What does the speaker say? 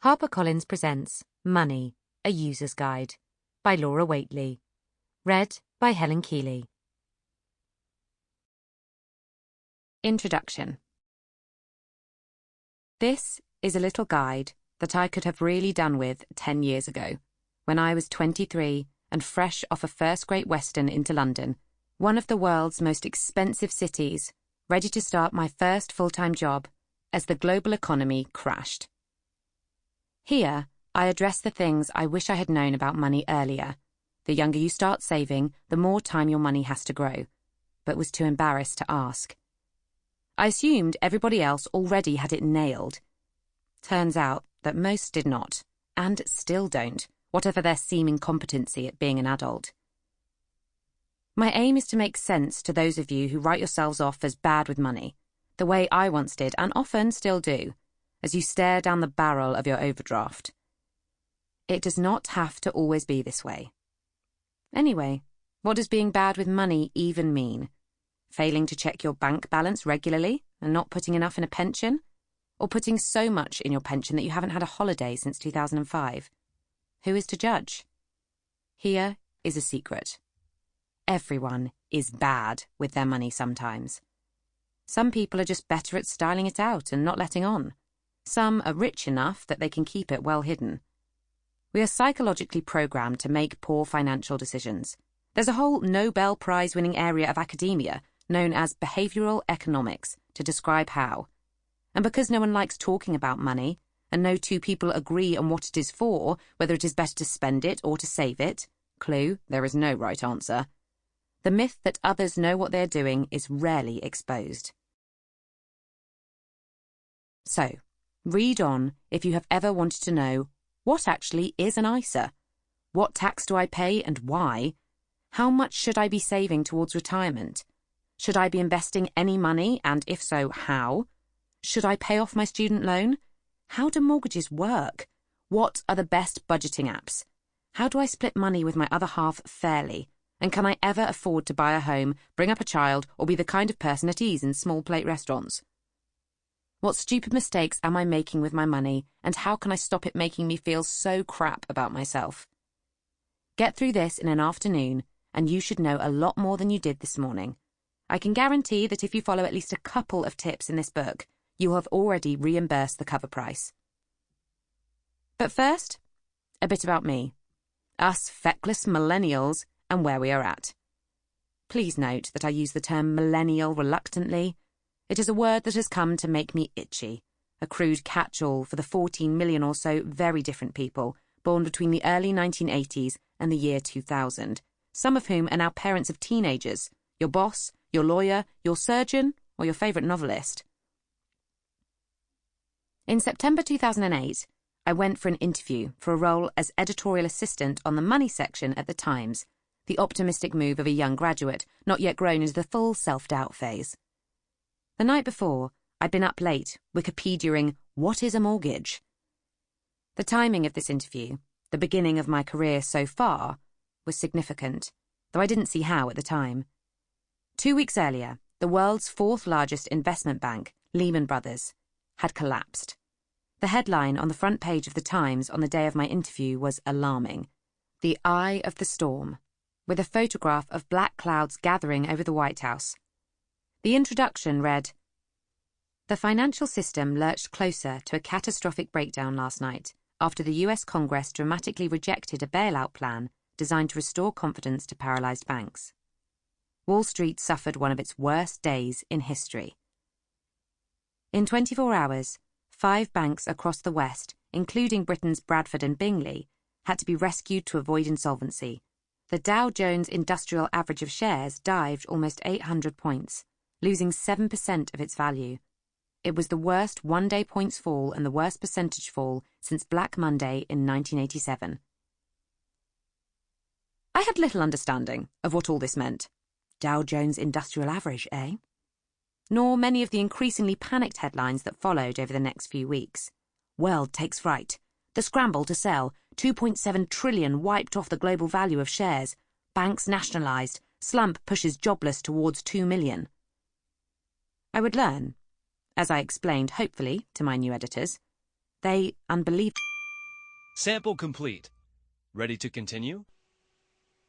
HarperCollins presents Money, A User's Guide by Laura Whateley. Read by Helen Keeley. Introduction. This is a little guide that I could have really done with 10 years ago, when I was 23 and fresh off a first Great Western into London, one of the world's most expensive cities, ready to start my first full-time job as the global economy crashed. Here, I address the things I wish I had known about money earlier. The younger you start saving, the more time your money has to grow, but was too embarrassed to ask. I assumed everybody else already had it nailed. Turns out that most did not, and still don't, whatever their seeming competency at being an adult. My aim is to make sense to those of you who write yourselves off as bad with money, the way I once did and often still do, as you stare down the barrel of your overdraft. It does not have to always be this way. Anyway, what does being bad with money even mean? Failing to check your bank balance regularly and not putting enough in a pension? Or putting so much in your pension that you haven't had a holiday since 2005? Who is to judge? Here is a secret. Everyone is bad with their money sometimes. Some people are just better at styling it out and not letting on. Some are rich enough that they can keep it well hidden. We are psychologically programmed to make poor financial decisions. There's a whole Nobel Prize-winning area of academia known as behavioral economics to describe how. And because no one likes talking about money, and no two people agree on what it is for, whether it is better to spend it or to save it, clue, there is no right answer, the myth that others know what they're doing is rarely exposed. So, read on if you have ever wanted to know what actually is an ISA. What tax do I pay and why? How much should I be saving towards retirement? Should I be investing any money, and if so, how? Should I pay off my student loan? How do mortgages work? What are the best budgeting apps? How do I split money with my other half fairly? And can I ever afford to buy a home, bring up a child, or be the kind of person at ease in small plate restaurants? What stupid mistakes am I making with my money, and how can I stop it making me feel so crap about myself? Get through this in an afternoon, and you should know a lot more than you did this morning. I can guarantee that if you follow at least a couple of tips in this book, you have already reimbursed the cover price. But first, a bit about me, us feckless millennials, and where we are at. Please note that I use the term millennial reluctantly. It is a word that has come to make me itchy, a crude catch-all for the 14 million or so very different people born between the early 1980s and the year 2000, some of whom are now parents of teenagers, your boss, your lawyer, your surgeon, or your favourite novelist. In September 2008, I went for an interview for a role as editorial assistant on the money section at the Times, the optimistic move of a young graduate, not yet grown into the full self-doubt phase. The night before, I'd been up late, Wikipediaing what is a mortgage. The timing of this interview, the beginning of my career so far, was significant, though I didn't see how at the time. 2 weeks earlier, the world's fourth largest investment bank, Lehman Brothers, had collapsed. The headline on the front page of the Times on the day of my interview was alarming. The Eye of the Storm, with a photograph of black clouds gathering over the White House. The introduction read, "The financial system lurched closer to a catastrophic breakdown last night after the US Congress dramatically rejected a bailout plan designed to restore confidence to paralyzed banks. Wall Street suffered one of its worst days in history. In 24 hours, 5 banks across the West, including Britain's Bradford and Bingley, had to be rescued to avoid insolvency. The Dow Jones Industrial Average of shares dived almost 800 points, losing 7% of its value. It was the worst one-day points fall and the worst percentage fall since Black Monday in 1987. I had little understanding of what all this meant. Dow Jones Industrial Average, eh? Nor many of the increasingly panicked headlines that followed over the next few weeks. World takes fright. The scramble to sell. 2.7 trillion wiped off the global value of shares. Banks nationalised. Slump pushes jobless towards 2 million. I would learn, as I explained hopefully to my new editors, they unbelievably Sample complete. Ready to continue?